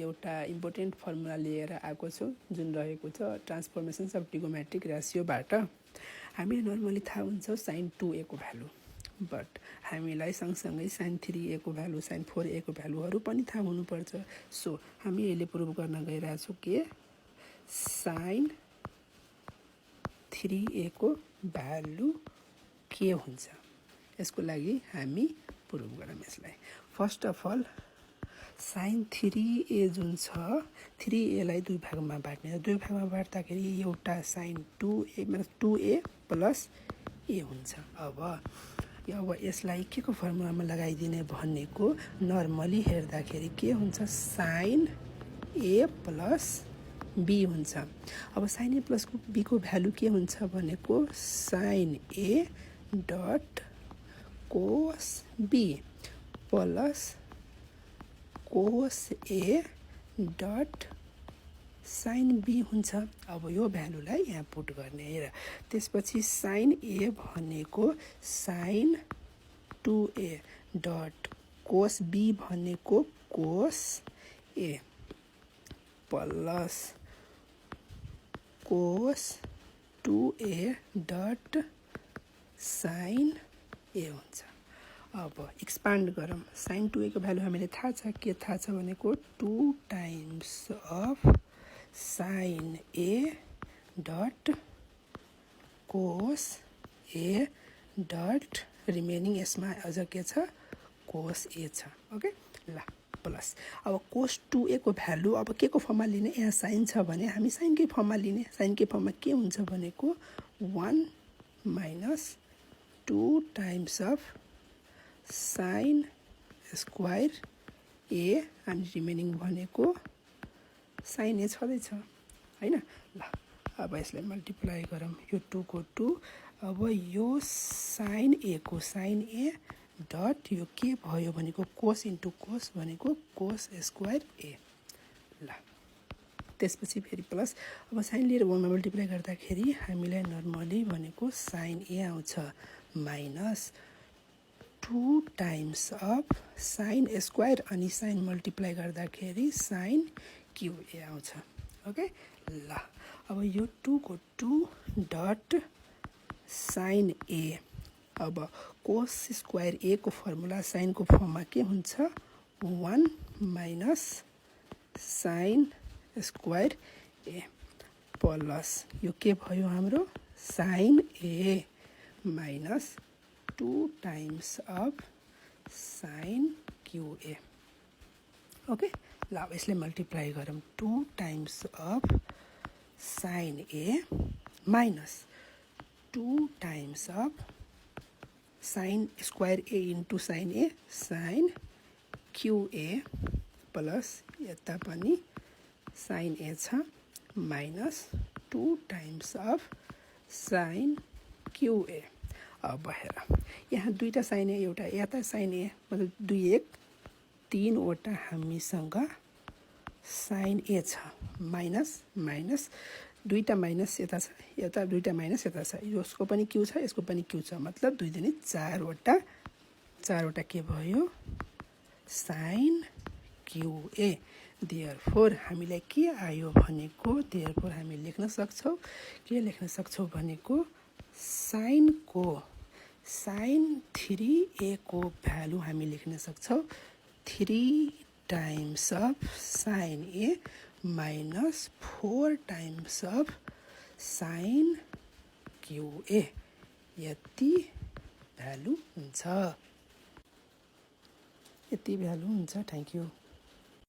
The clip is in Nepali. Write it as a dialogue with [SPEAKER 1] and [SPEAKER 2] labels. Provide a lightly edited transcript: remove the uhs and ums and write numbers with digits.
[SPEAKER 1] एउटा इम्पोर्टेन्ट फर्मुला लिएर आएको छु जुन रहेको छ ट्रान्सफर्मेसन्स अफ ट्रिगोमेट्रिक रेसियोबाट। हामी नर्मली थाहा हुन्छ sin 2a को भ्यालु, बट हामीलाई सँगसँगै sin 3a को भ्यालु, sin 4a को भ्यालुहरू पनि थाहा हुनुपर्छ। सो हामी यसले प्रुभ गर्न गइरहेछौँ कि sin 3a को भ्यालु के हुन्छ। यसको लागि हामी प्रुभ गरौँ यसलाई। First of all sin 3a जुन छ 3a लाई दुई भागमा बाट्ने, दुई भागमा बाट्दाखेरि एउटा sin 2a मतलब 2a प्लस a हुन्छ। अब यसलाई के को फर्मुलामा लगाइदिने भनेको नर्मली हेर्दाखेरि के हुन्छ sin a प्लस b हुन्छ। अब sin a प्लस b को भ्यालु के हुन्छ भनेको sin a dot cos b plus cos a dot sin b हुन्छ। अब यो भ्यालुलाई यहाँ पुट गर्ने हेर। त्यसपछि sin a भनेको sin 2a dot cos b भनेको cos a plus cos 2a dot sin a हुन्छ। अब एक्सपान्ड गरौँ। sin 2a को भ्यालु हामीले थाहा छ, के थाहा छ भनेको 2 times of sin a dot cos a dot remaining यसमा अझ के छ cos a छ। ओके ल प्लस अब cos 2a को भ्यालु अब के को फर्ममा लिने, यहाँ sin छ भने हामी sin कै फर्ममा लिने। sin कै फर्ममा के हुन्छ भनेको 1 minus 2 times of sin square a अनि रिमेनिङ भनेको sin a छँदैछ हैन। ल अब यसलाई मल्टिप्लाई गरौँ, यो 2 को 2। अब यो sin a को sin a डट यो के भयो भनेको cos इन्टु cos भनेको cos स्क्वायर a। ल त्यसपछि फेरि प्लस अब sin लिएर 1 मा मल्टिप्लाई गर्दाखेरि हामीलाई नर्मली भनेको sin a आउँछ minus 2 times of sin square अनि sin मल्टिप्लाई गर्दाखेरि sin qa आउँछ। ओके ल अब यो 2 को 2 डट sin a। अब cos स्क्वायर a को फर्मुला sin को फर्ममा के हुन्छ 1 minus sin square a plus यो के भयो हाम्रो sin a minus 2 times of sin qa। Okay ल अब यसले मल्टिप्लाई गरौँ 2 times of sin a minus 2 times of sin square a into sin a sin qa plus यता पनि sin a छ minus 2 times of sin qa। अब हेर यहाँ दुईटा sin a एउटा यता sin a मतलब 2 1 3 वटा हामीसँग sin a छ माइनस माइनस दुईटा माइनस यता छ, यता दुईटा माइनस यता छ, यसको पनि q छ यसको पनि q छ, मतलब 2 दुनी 4 वटा के भयो sin qa। देयरफोर हामीलाई के आयो भनेको देयरफोर हामी लेख्न सक्छौं, के लेख्न सक्छौं भनेको sin को sin 3a को भ्यालु हामी लेख्न सक्छौं 3 times of sin a minus 4 times of sin qa। यति भ्यालु हुन्छ, यति भ्यालु हुन्छ। Thank you.